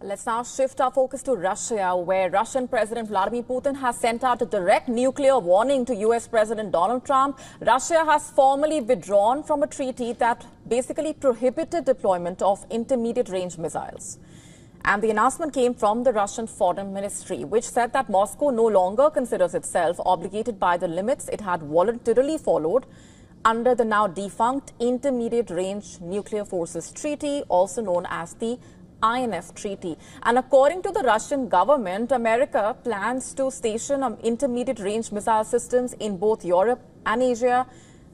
Let's now shift our focus to Russia, where Russian President Vladimir Putin has sent out a direct nuclear warning to US President Donald Trump. Russia has formally withdrawn from a treaty that basically prohibited deployment of intermediate-range missiles. And the announcement came from the Russian Foreign Ministry, which said that Moscow no longer considers itself obligated by the limits it had voluntarily followed under the now defunct Intermediate-Range Nuclear Forces Treaty, also known as the INF Treaty. And according to the Russian government, America plans to station intermediate-range missile systems in both Europe and Asia,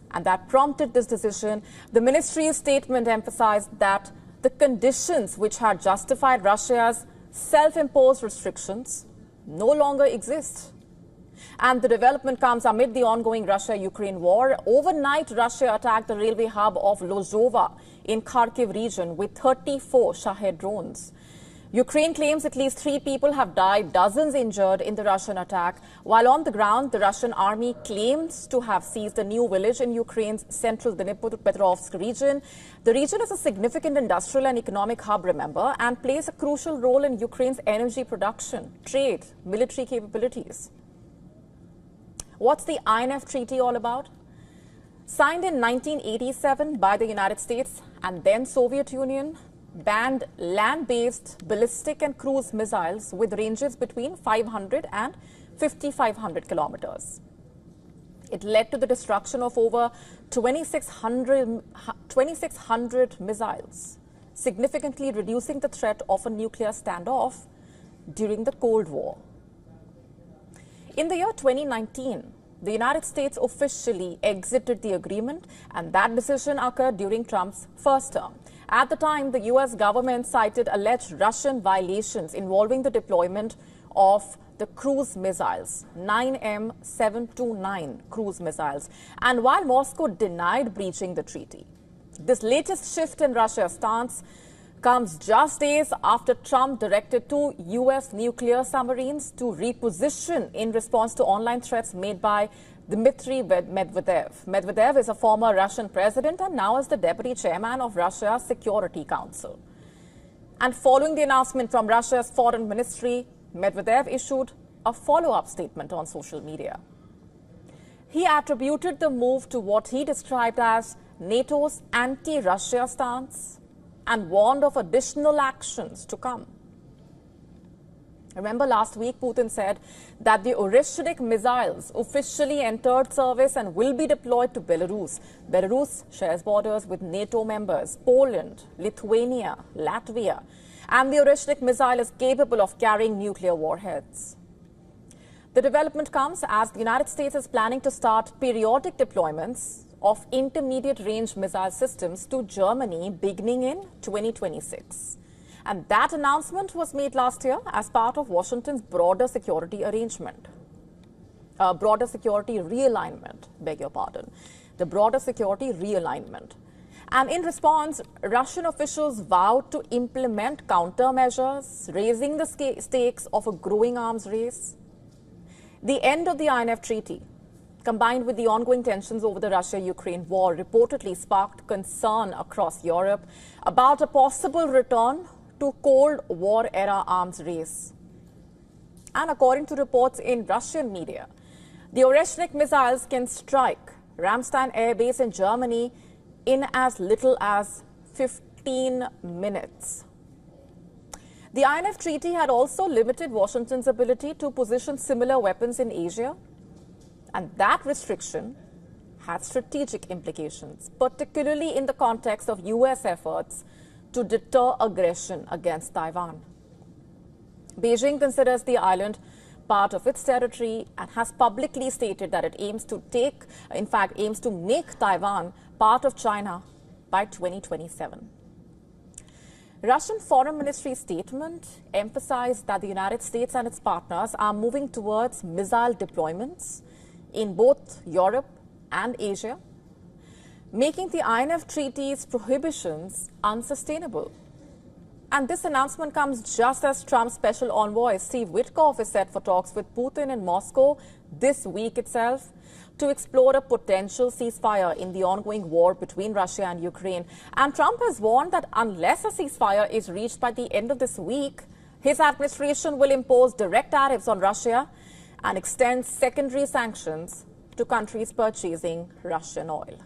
and that prompted this decision. The ministry's statement emphasized that the conditions which had justified Russia's self-imposed restrictions no longer exist. And the development comes amid the ongoing Russia-Ukraine war. Overnight, Russia attacked the railway hub of Lozova in Kharkiv region with 34 Shahed drones. Ukraine claims at least 3 people have died, dozens injured in the Russian attack. While on the ground, the Russian army claims to have seized a new village in Ukraine's central Dnipropetrovsk region. The region is a significant industrial and economic hub, remember, and plays a crucial role in Ukraine's energy production, trade, military capabilities. What's the INF Treaty all about? Signed in 1987 by the United States and then Soviet Union, banned land-based ballistic and cruise missiles with ranges between 500 and 5,500 kilometers. It led to the destruction of over 2,600 missiles, significantly reducing the threat of a nuclear standoff during the Cold War. In the year 2019, the United States officially exited the agreement, and that decision occurred during Trump's first term. At the time, the U.S. government cited alleged Russian violations involving the deployment of the cruise missiles, 9M729 cruise missiles. And while Moscow denied breaching the treaty, this latest shift in Russia's stance comes just days after Trump directed 2 U.S. nuclear submarines to reposition in response to online threats made by Dmitry Medvedev. Medvedev is a former Russian president and now is the deputy chairman of Russia's Security Council. And following the announcement from Russia's foreign ministry, Medvedev issued a follow-up statement on social media. He attributed the move to what he described as NATO's anti-Russia stance and warned of additional actions to come. Remember, last week Putin said that the Oreshnik missiles officially entered service and will be deployed to Belarus. Belarus shares borders with NATO members Poland, Lithuania, Latvia, and the Oreshnik missile is capable of carrying nuclear warheads. The development comes as the United States is planning to start periodic deployments of intermediate-range missile systems to Germany beginning in 2026. And that announcement was made last year as part of Washington's broader security arrangement. Broader security realignment, beg your pardon. The broader security realignment. And in response, Russian officials vowed to implement countermeasures, raising the stakes of a growing arms race. The end of the INF Treaty, combined with the ongoing tensions over the Russia-Ukraine war, reportedly sparked concern across Europe about a possible return to Cold War-era arms race. And according to reports in Russian media, the Oreshnik missiles can strike Ramstein Air Base in Germany in as little as 15 minutes. The INF Treaty had also limited Washington's ability to position similar weapons in Asia, and that restriction had strategic implications, particularly in the context of U.S. efforts to deter aggression against Taiwan. Beijing considers the island part of its territory and has publicly stated that it aims to make Taiwan part of China by 2027. Russian Foreign Ministry statement emphasized that the United States and its partners are moving towards missile deployments in both Europe and Asia, making the INF Treaty's prohibitions unsustainable. And this announcement comes just as Trump's special envoy Steve Witkoff is set for talks with Putin in Moscow this week itself to explore a potential ceasefire in the ongoing war between Russia and Ukraine. And Trump has warned that unless a ceasefire is reached by the end of this week, His administration will impose direct tariffs on Russia and extend secondary sanctions to countries purchasing Russian oil.